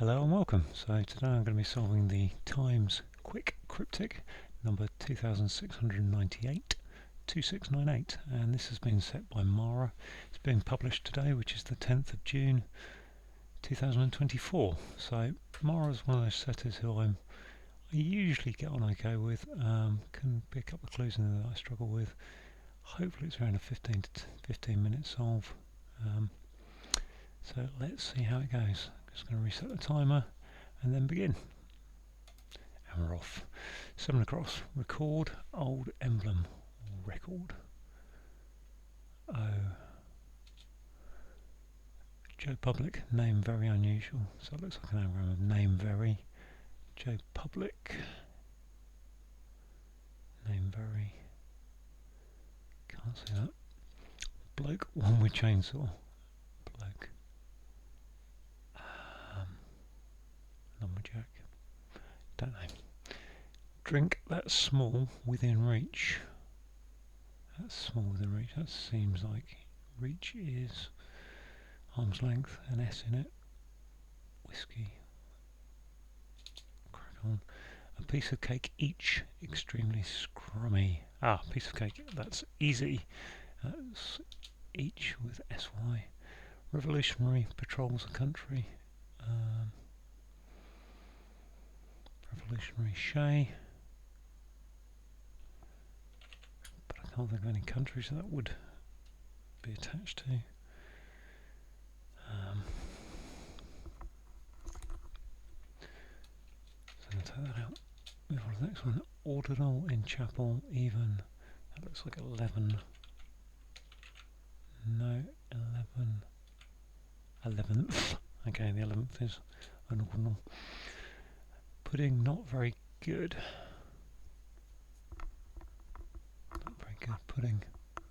Hello and welcome. So today I'm going to be solving the Times Quick Cryptic number 2698 2698, and this has been set by Mara. It's been published today, which is the 10th of June 2024. So Mara's one of those setters who I usually get on okay with. Can be a couple of clues in there that I struggle with. Hopefully it's around a 15 to 15 minute solve. So let's see how it goes. I'm just going to reset the timer and then begin. And we're off. 7 across. Record old emblem. Record. Oh. Joe Public. Name very unusual. So it looks like an anagram of name very. Joe Public. Name very. Can't see that. Bloke. One with chainsaw. Bloke. Lumberjack. Don't know. Drink that's small within reach. That's small within reach. That seems like reach is arm's length, an S in it. Whiskey. Crack on. A piece of cake each. Extremely scrummy. Ah, piece of cake. That's easy. That's each with SY. Revolutionary patrols the country. Revolutionary Shay. But I can't think of any countries that would be attached to. So I'm going to take that out. Move on to the next one. Ordinal in chapel, even. That looks like 11. No, 11. 11th. Okay, the 11th is an ordinal. Pudding, not very good. Not very good pudding. I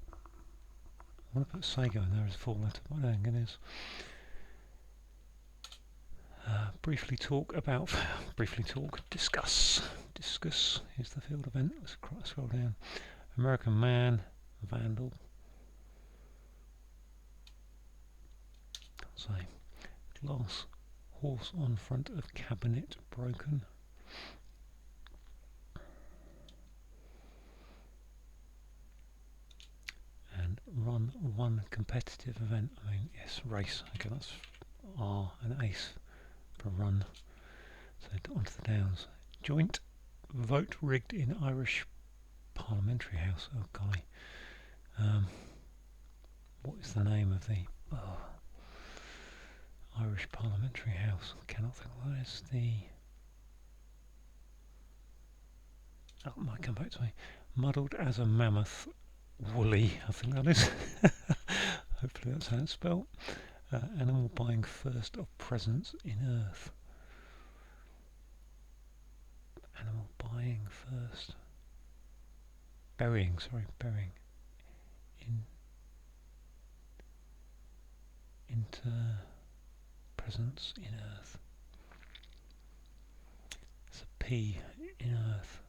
want to put Sago in there as a 4-letter, but I don't think it is. Briefly talk about. Briefly talk. Discuss. Discuss is the field event. Let's scroll down. American man. Vandal. Can't say. Glass. Horse on front of cabinet broken. And run one competitive event. I mean, yes, race. Okay, that's R and ace for run. So onto the downs. Joint vote rigged in Irish Parliamentary House. Oh golly. What is the name of the Irish Parliamentary House? I cannot think what that is. That might come back to me. Muddled as a mammoth. Woolly, I think that is. Hopefully that's how it's spelt. Animal buying first of presents in earth. Animal buying first. Burying. Into presents in earth. It's a P in earth.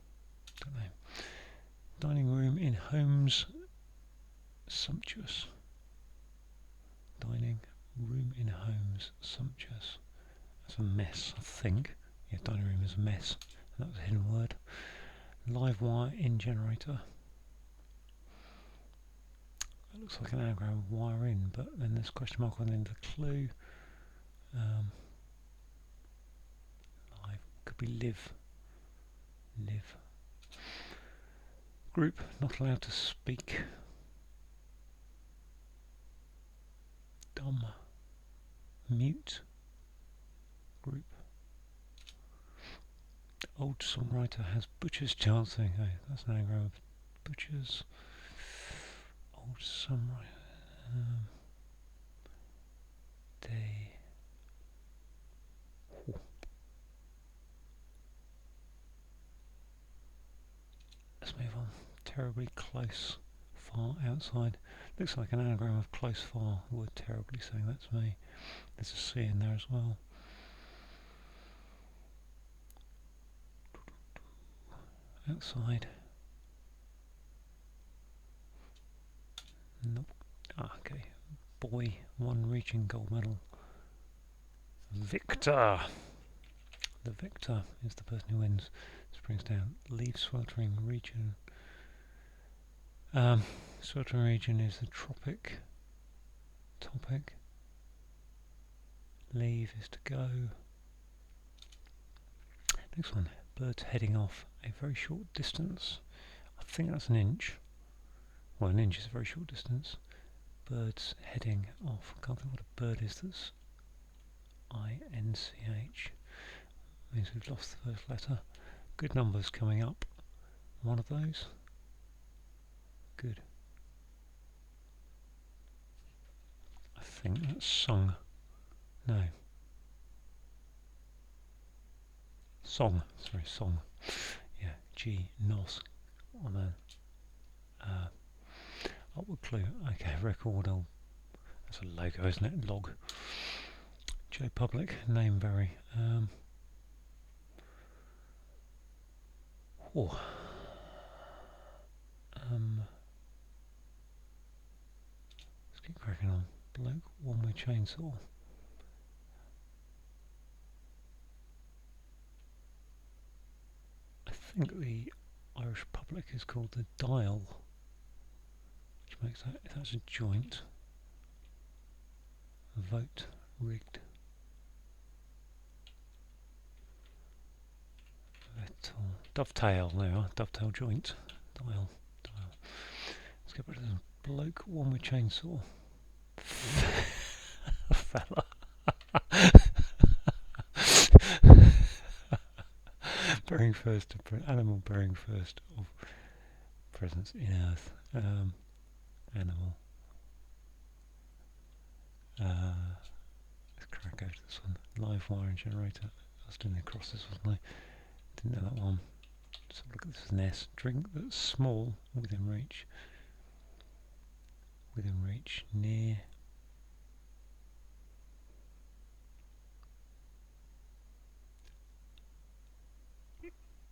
Don't know. Dining room in homes. Sumptuous. Dining room in homes. Sumptuous. That's a mess, I think. Yeah, dining room is a mess. That was a hidden word. Live wire in generator. That looks like an anagram of wire in, but then there's a question mark on the end of the clue. Live could be live. Live. Group not allowed to speak. Dumb. Mute. Group. Old songwriter has butcher's chancing. Oh, that's an anagram of butchers. Old songwriter. Day. Let's move on. Terribly close. Far outside. Looks like an anagram of close far. The word terribly saying that's me. There's a C in there as well. Outside. Nope. Okay. Boy, one reaching gold medal. Victor. The victor is the person who wins. Springs down. Leave sweltering region. Sweltering region is the tropic. Topic. Leave is to go. Next one. Birds heading off a very short distance. I think that's an inch. Well, an inch is a very short distance. Birds heading off. I can't think what a bird is that's INCH. Means we've lost the first letter. Good numbers coming up. One of those. Good. I think that's sung. No. Song. Sorry, song. Yeah, G, NOS on a upward clue. Okay, record. That's a logo, isn't it? Log. J Public, name very. Let's keep cracking on. Bloke, one-way chainsaw. I think the Irish public is called the dial, which makes that, if that's a joint. Vote, rigged. Dovetail now, dovetail joint. Dial. Let's get back to the bloke, one with chainsaw. Fella. Bearing first, animal bearing first of presence in earth. Animal. Let's crack out this one. Live wiring generator. I was doing the crosses, wasn't I? Didn't know that one. So look at this as an S. Drink that's small, within reach. Within reach, near.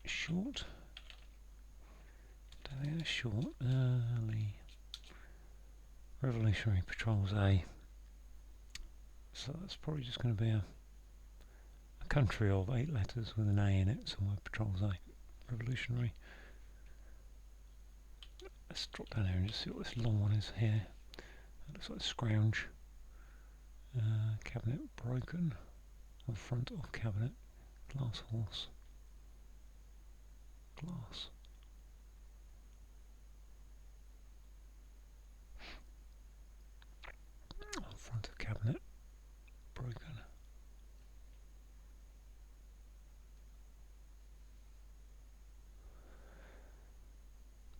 Short. Don't think that's short. Early. Revolutionary Patrols A. So that's probably just going to be a country of 8 letters with an A in it, somewhere. Patrols A. Revolutionary. Let's drop down here and just see what this long one is here. That looks like scrounge. Cabinet broken. On front of cabinet. Glass horse. Glass. On front of cabinet. Broken.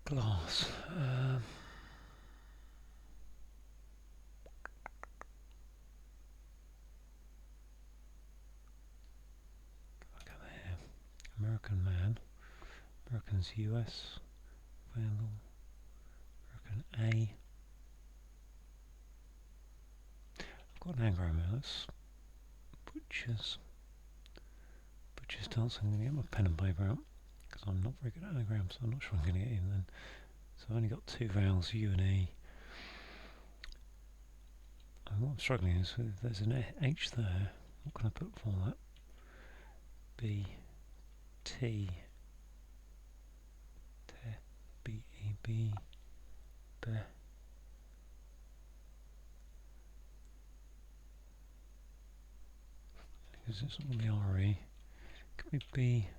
Glass. Look at there. American man. American's US. Vandal. American A. I've got an anagram now. That's butchers. Butchers dance. I'm going to get my pen and paper out because I'm not very good at anagrams. So I'm not sure I'm going to get in then. So I've only got 2 vowels, U and E. And what I'm struggling is with, there's an H there. What can I put for that? B, T, B, E, B, B. Because it's not going to be R-E. Could be B.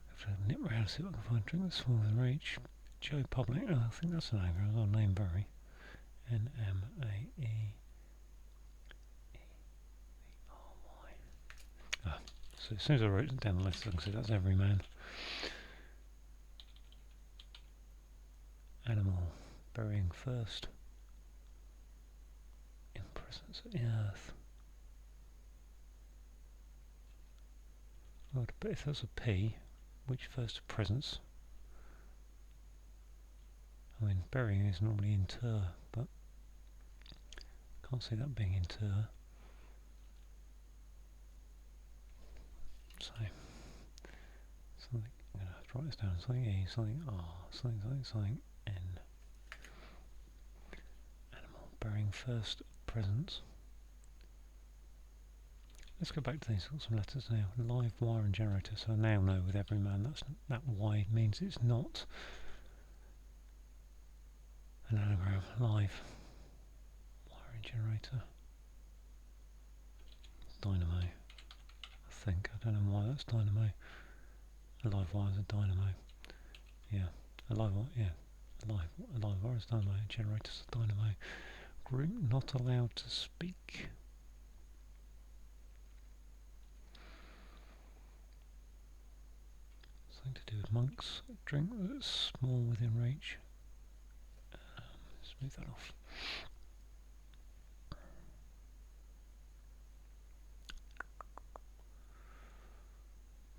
Have to nip around see what I can find. Drink that's smaller than reach. Joe Public. Oh, I think that's an anagram. I'll name Barry. N-M-A-E. E-R-Y. Ah, so as soon as I wrote it down the list, I can see that's every man. Animal. Burying first. In presence of the earth. Well, but if there's a P, which first to presence? I mean, burying is normally inter, but I can't see that being inter. So, something I'm going to have to Let's write this down. Something E, something R, something N. Animal bearing first presence. Let's go back to these. Got some letters now. Live wire and generator. So I now know with every man that Y means it's not an anagram. Live wire and generator. Dynamo. I think. I don't know why that's dynamo. A live wire is a dynamo. Yeah. A live wire. Yeah. A live wire is dynamo. A generator is a dynamo. Group not allowed to speak. Something to do with monks. Drink that's small within reach. Let's move that off.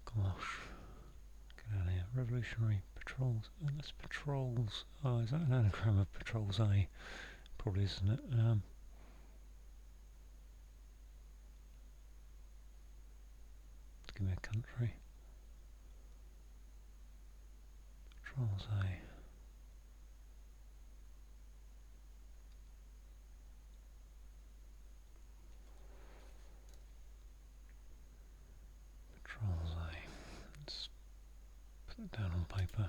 Gosh. Get out of here. Revolutionary patrols. That's patrols. Oh, is that an anagram of patrols A? Probably isn't it? Give me a country. Patrols A. Patrols A. Let's put that down on paper.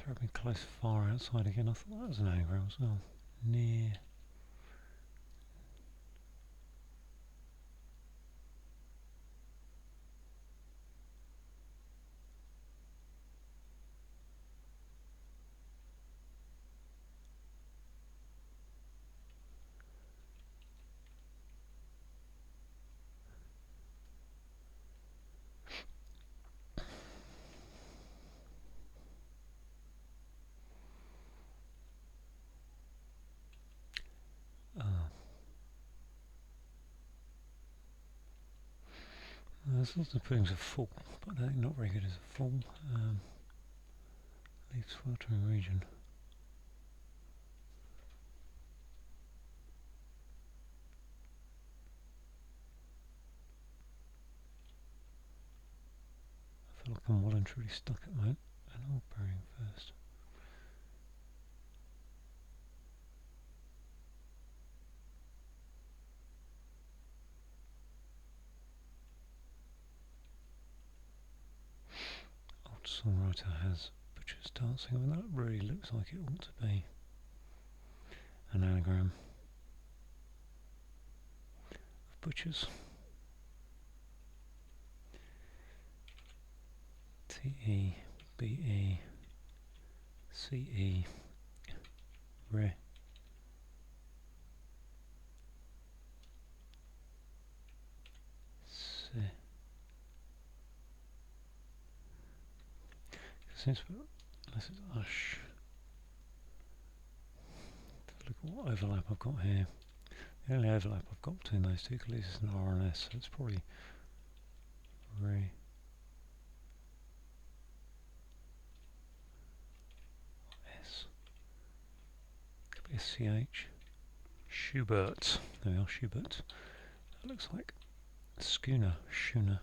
Terribly close, far outside again. I thought that was an anagram as well. Near. There's lots of things a full, but I think not very good as a full. Leaves sweltering region. I feel like I'm well and truly stuck at the moment. And all bearing first. Old songwriter has butchers dancing. I mean, that really looks like it ought to be an anagram of butchers. T-E-B-E-C-E re se. Since unless it's ush. Look at what overlap I've got here. The only overlap I've got between those two, because it's an R and S, so it's probably re. S. Could be a CH. Schubert. There we are, Schubert. That looks like schooner, schooner.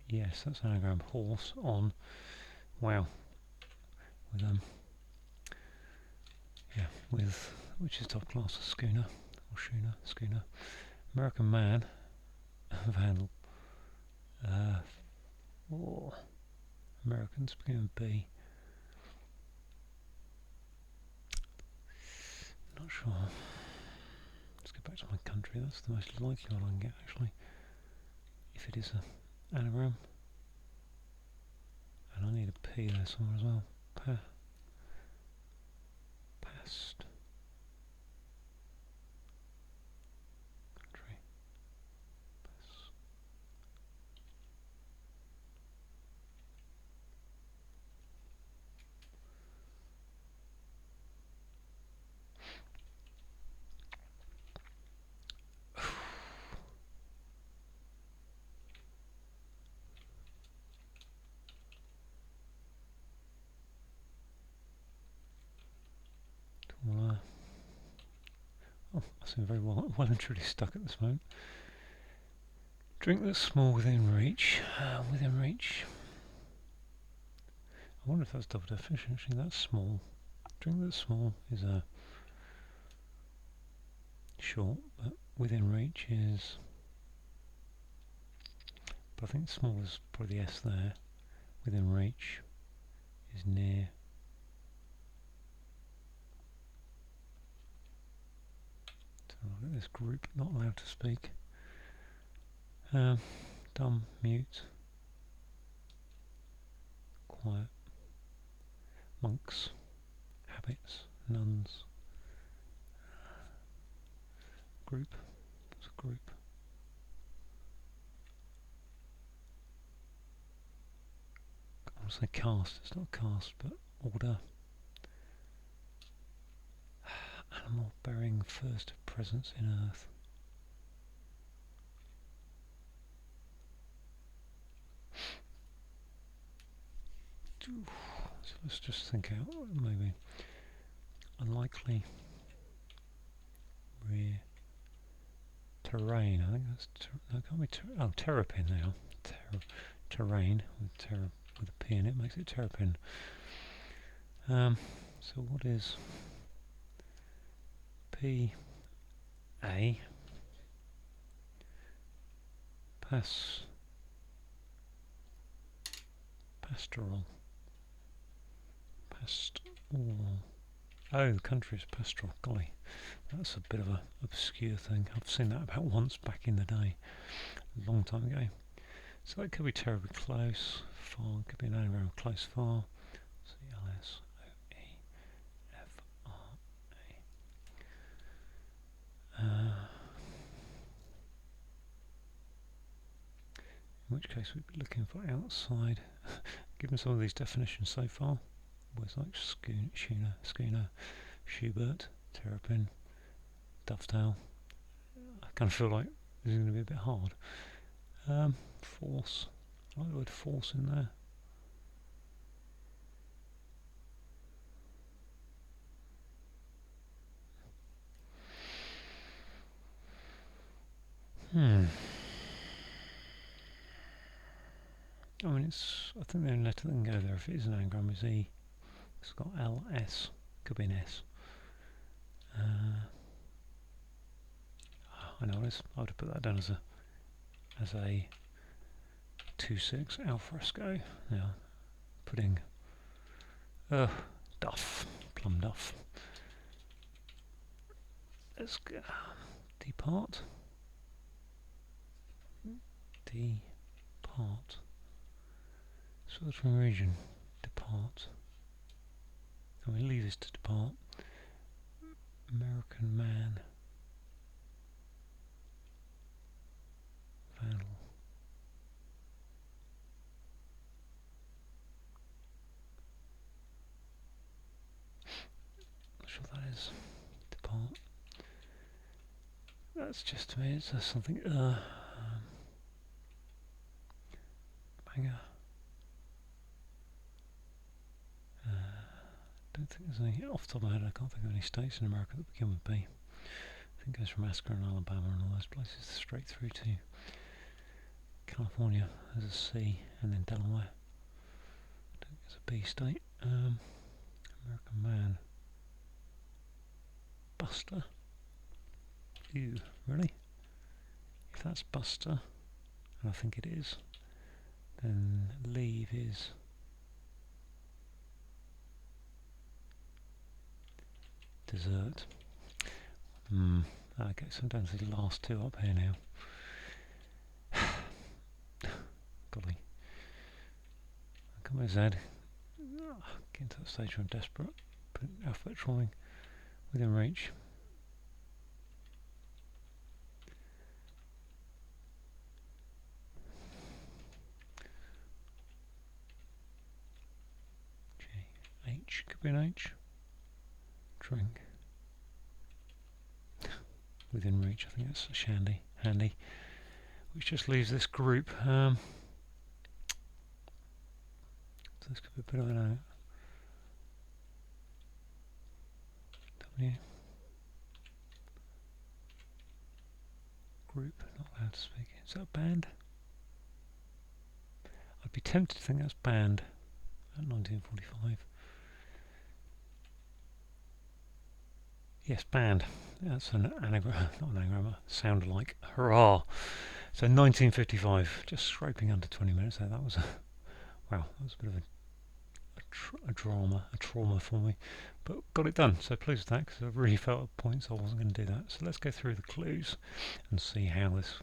Yes, that's an anagram. Horse on. Wow. With yeah, with which is top class, schooner or schooner. American man. Vandal. Americans begin with B. Not sure. Let's go back to my country. That's the most likely one I can get actually. If it is an anagram. And I need a P there somewhere as well. Past. Country. Past. I seem very well and truly stuck at this moment. Drink that's small within reach. Within reach. I wonder if that's double definition. Actually, that's small. Drink that's small is a short, but within reach is. But I think small is probably the S there. Within reach is near. So look at this group, not allowed to speak. Dumb, mute, quiet, monks, habits, nuns, group, what's a group? I want to say caste, it's not caste, but order. Animal bearing first presence in earth. So let's just think out, maybe unlikely rear terrain. I think that's no, can't be terrapin now. Terrain with a P in it makes it terrapin. So what is P A pastoral. Oh, the country is pastoral. Golly, that's a bit of an obscure thing. I've seen that about once back in the day, a long time ago. So that could be terribly close, far, could be an anagram of close, far. C-L-S-O-E-F-R-A. In which case we'd be looking for outside. Given some of these definitions so far, words like schooner, Schubert, terrapin, dovetail. I kind of feel like this is going to be a bit hard. Force. I like the word force in there. I mean, I think the only letter that can go there if it is an anagram is E. It's got L, S. Could be an S. I know this. I would have put that down as a 2-6 al fresco. Now, putting duff, plum duff. Let's go. Depart. Southern region. Depart. Can we leave this to depart? American man. Vandal. Not sure what that is. Depart. That's just to me, it's something banger. Don't think there's any off the top of my head. I can't think of any states in America that begin with B. I think it goes from Alaska and Alabama and all those places straight through to California. There's a C, and then Delaware. I don't think it's a B state. American man. Buster. Ew, really? If that's Buster, and I think it is, then leave is dessert. Okay, so I'm down to the last two up here now. Golly. Come on, Z. Getting to that stage where I'm desperate. Put alphabet drawing within reach. H, could be an H. Drink. Within reach, I think that's handy. Which just leaves this group. So this could be a bit of an out. W. group, not allowed to speak. Is that a band? I'd be tempted to think that's banned at 1945. Yes, banned. That's an anagram, not an anagram, sound alike. Hurrah! So 1955, just scraping under 20 minutes there. That was a, wow, that was a bit of a trauma for me. But got it done, so pleased with that, because I really felt at points I wasn't going to do that. So let's go through the clues and see how this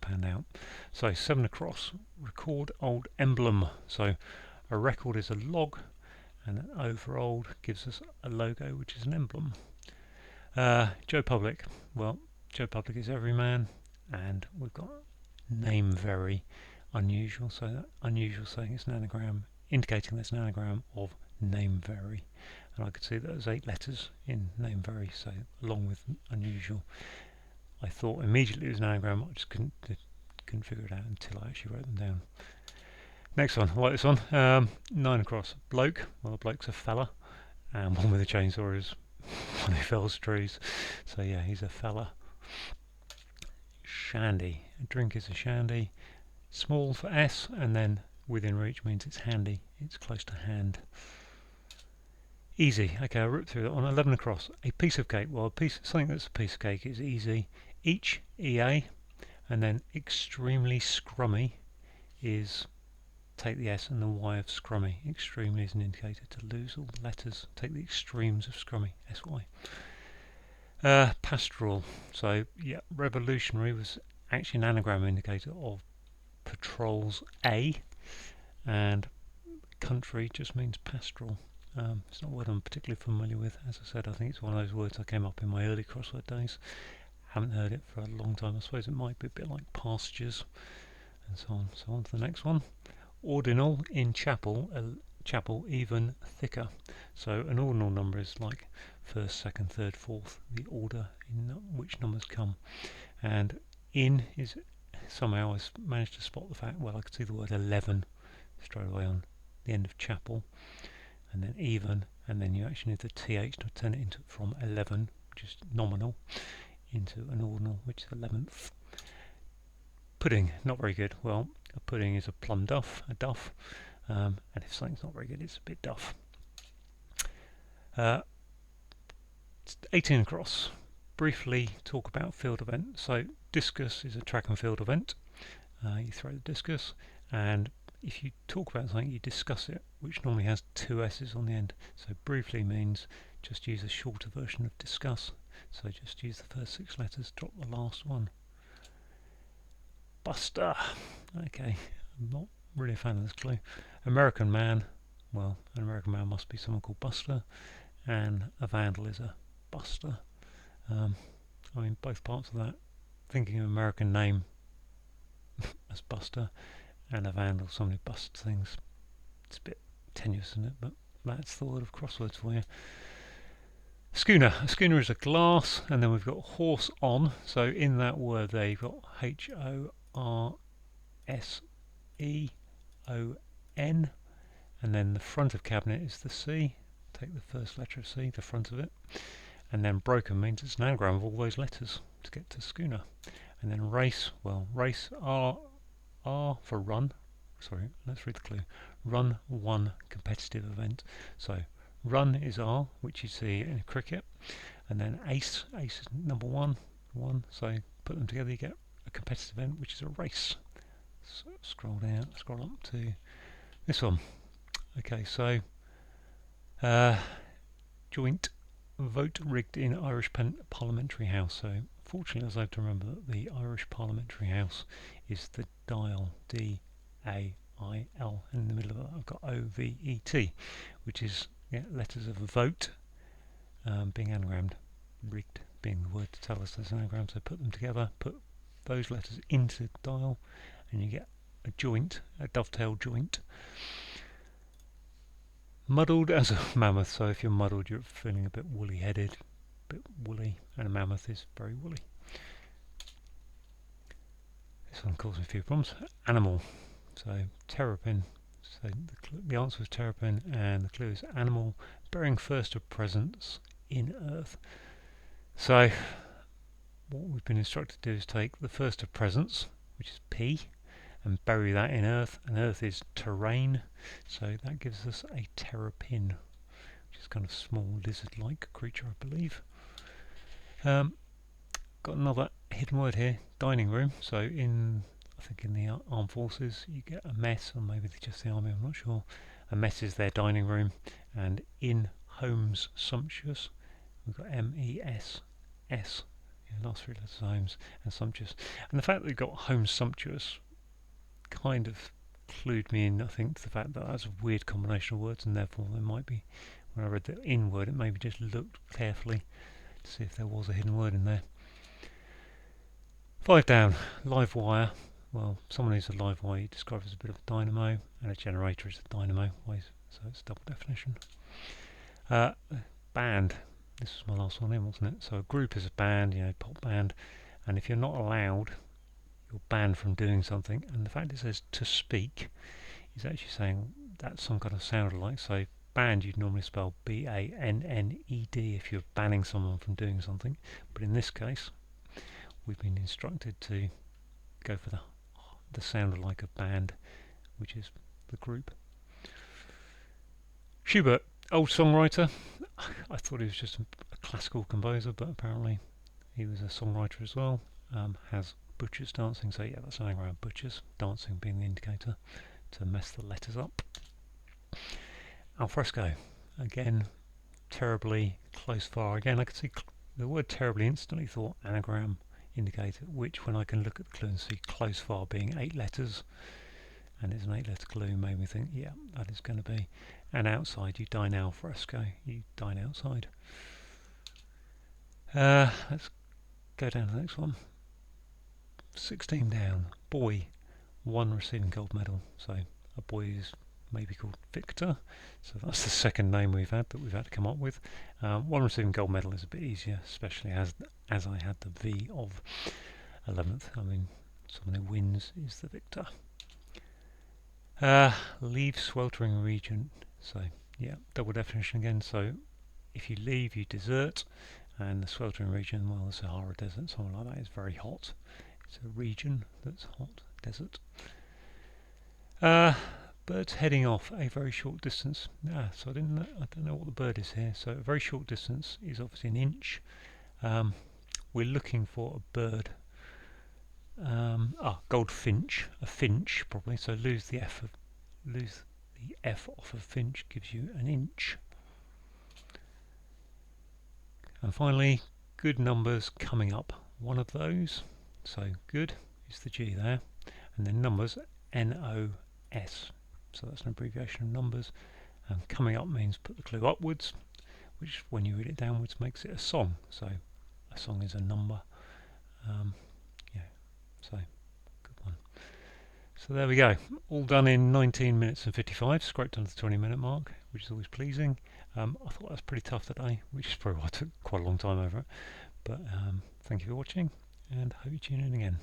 panned out. So 7 across, record old emblem. So a record is a log, and an O for old gives us a logo, which is an emblem. Joe Public. Well, Joe Public is everyman, and we've got name very unusual. So that unusual saying it's an anagram, indicating that's an anagram of name very. And I could see that there's 8 letters in name very, so along with unusual. I thought immediately it was an anagram, I just couldn't figure it out until I actually wrote them down. Next one, I like this one. 9 across, bloke. Well, a bloke's a fella, and one with a chainsaw is one who fells trees. So yeah, he's a fella. Shandy, a drink is a shandy. Small for S, and then within reach means it's handy, it's close to hand. Easy, okay, I ripped through that one. 11 across, a piece of cake. Well, something that's a piece of cake is easy. Each, EA, and then extremely scrummy is, take the S and the Y of scrummy. Extremely is an indicator to lose all the letters. Take the extremes of scrummy, SY. Pastoral, so yeah, revolutionary was actually an anagram indicator of patrols A, and country just means pastoral. It's not a word I'm particularly familiar with. As I said, I think it's one of those words I came up in my early crossword days. Haven't heard it for a long time. I suppose it might be a bit like pastures and so on. So on to the next one. Ordinal in chapel, chapel even thicker. So an ordinal number is like first, second, third, fourth, the order in which numbers come. And in is, somehow I managed to spot the fact, well, I could see the word 11 straight away on the end of chapel, and then even, and then you actually need the th to turn it into from 11, which is nominal, into an ordinal, which is 11th. Pudding, not very good. Well, a pudding is a plum duff, a duff, and if something's not very good, it's a bit duff. 18 across. Briefly talk about field event. So discus is a track and field event. You throw the discus, and if you talk about something, you discuss it, which normally has 2 S's on the end. So briefly means just use a shorter version of discuss. So just use the first 6 letters, drop the last one. Buster. Okay, I'm not really a fan of this clue. American man. Well, an American man must be someone called Buster, and a vandal is a buster. I mean, both parts of that. Thinking of an American name as Buster, and a vandal, somebody who busts things. It's a bit tenuous, isn't it? But that's the word of crosswords for you. Schooner. A schooner is a glass, and then we've got horse on. So in that word there, you've got HORSEON, and then the front of cabinet is the C. Take the first letter of C, the front of it, and then broken means it's an anagram of all those letters to get to schooner. And then race. Well, race R for run. Sorry, let's read the clue. Run, one, competitive event. So run is R, which you see in cricket, and then ace is number one. So put them together, you get a competitive event, which is a race. So scroll down, scroll up to this one. Okay, so joint vote rigged in Irish Parliamentary House. So fortunately, I was able to remember that the Irish Parliamentary House is the dial, D-A-I-L, and in the middle of that I've got O-V-E-T, which is letters of vote being anagrammed, rigged being the word to tell us there's an anagram. So put them together, put those letters into the dial, and you get a joint, a dovetail joint. Muddled as a mammoth, so if you're muddled, you're feeling a bit woolly-headed, a bit woolly, and a mammoth is very woolly. This one caused me a few problems. Animal, so terrapin. So the answer was terrapin, and the clue is animal bearing first of presence in earth. So what we've been instructed to do is take the first of presents, which is P, and bury that in earth, and earth is terrain, so that gives us a terrapin, which is kind of small lizard-like creature, I believe. Got another hidden word here, dining room. So I think in the armed forces you get a mess, or maybe just the army, I'm not sure. A mess is their dining room, and in homes sumptuous we've got M-E-S-S, last three letters homes, and sumptuous. And the fact that we've got homes sumptuous kind of clued me in, I think, to the fact that that's a weird combination of words, and therefore there might be, when I read the in word, it maybe just looked carefully to see if there was a hidden word in there. 5 down, live wire. Well, someone who's a live wire you describe as a bit of a dynamo, and a generator is a dynamo, so it's double definition. Band. This was my last one in, wasn't it? So a group is a band, pop band, and if you're not allowed, you're banned from doing something. And the fact it says to speak is actually saying that's some kind of sound alike. So banned you'd normally spell B-A-N-N-E-D if you're banning someone from doing something, but in this case we've been instructed to go for the sound alike of band, which is the group. Schubert, old songwriter. I thought he was just a classical composer, but apparently he was a songwriter as well. Has butchers dancing, so yeah, that's an anagram, butchers, dancing being the indicator to mess the letters up. Alfresco, again, terribly close far. Again, I could see the word terribly, instantly thought anagram indicator, which when I can look at the clue and see close far being 8 letters, and it's an 8-letter clue, made me think, yeah, that is going to be. And outside, you dine al fresco, you dine outside. Let's go down to the next one. 16 down, boy, 1 receiving gold medal. So a boy is maybe called Victor, so that's the second name we've had to come up with. 1 receiving gold medal is a bit easier, especially as I had the V of 11th. I mean, someone who wins is the victor. Leave sweltering region, so yeah, double definition again. So if you leave, you desert, and the sweltering region, well, the Sahara Desert, something like that, is very hot. It's a region that's hot, desert. Birds heading off a very short distance. So I don't know what the bird is here. So a very short distance is obviously an inch. We're looking for a bird. Goldfinch, a finch probably. So lose the F off of finch gives you an inch. And finally, good numbers coming up. One of those. So good is the G there, and then numbers N-O-S. So that's an abbreviation of numbers. And coming up means put the clue upwards, which when you read it downwards makes it a song. So a song is a number. So good one. So there we go. All done in 19 minutes and 55, scraped under the 20-minute mark, which is always pleasing. I thought that was pretty tough today, which is probably why I took quite a long time over it. But thank you for watching, and hope you tune in again.